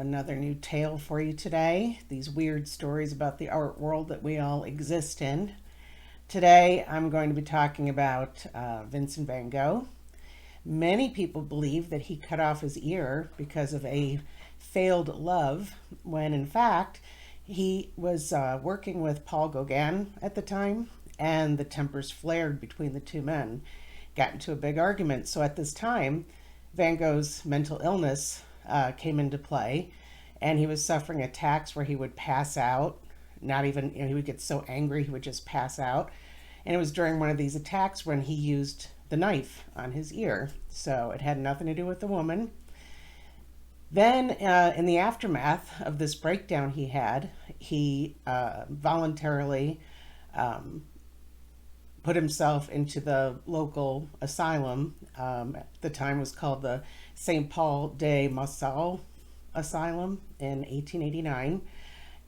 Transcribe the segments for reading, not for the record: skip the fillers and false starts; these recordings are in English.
another new tale for you today. These weird stories about the art world that we all exist in. Today, I'm going to be talking about Vincent van Gogh. Many people believe that he cut off his ear because of a failed love, when in fact, he was working with Paul Gauguin at the time, and the tempers flared between the two men, got into a big argument. So at this time, Van Gogh's mental illness came into play, and he was suffering attacks where he would pass out. Not even, he would get so angry he would just pass out. And it was during one of these attacks when he used the knife on his ear. So it had nothing to do with the woman. Then, in the aftermath of this breakdown he voluntarily put himself into the local asylum. At the time was called the St. Paul de Massal Asylum in 1889.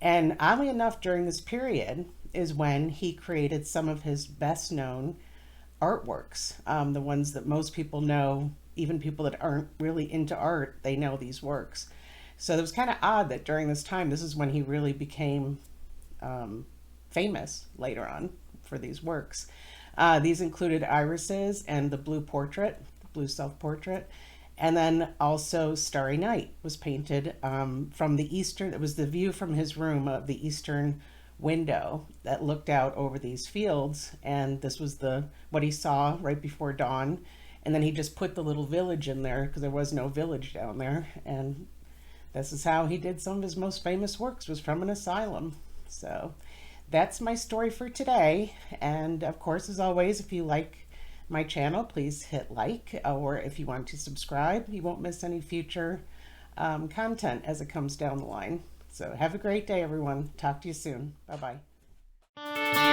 And oddly enough, during this period is when he created some of his best known artworks, the ones that most people know. Even people that aren't really into art, they know these works. So it was kind of odd that during this time, this is when he really became famous later on for these works. These included irises and the blue portrait, the blue self-portrait. And then also Starry Night was painted from the eastern, it was the view from his room of the eastern window that looked out over these fields. And this was what he saw right before dawn. And then he just put the little village in there because there was no village down there. And this is how he did some of his most famous works, was from an asylum. So that's my story for today. And of course, as always, if you like my channel, please hit like, or if you want to subscribe, you won't miss any future content as it comes down the line. So have a great day, everyone. Talk to you soon. Bye-bye.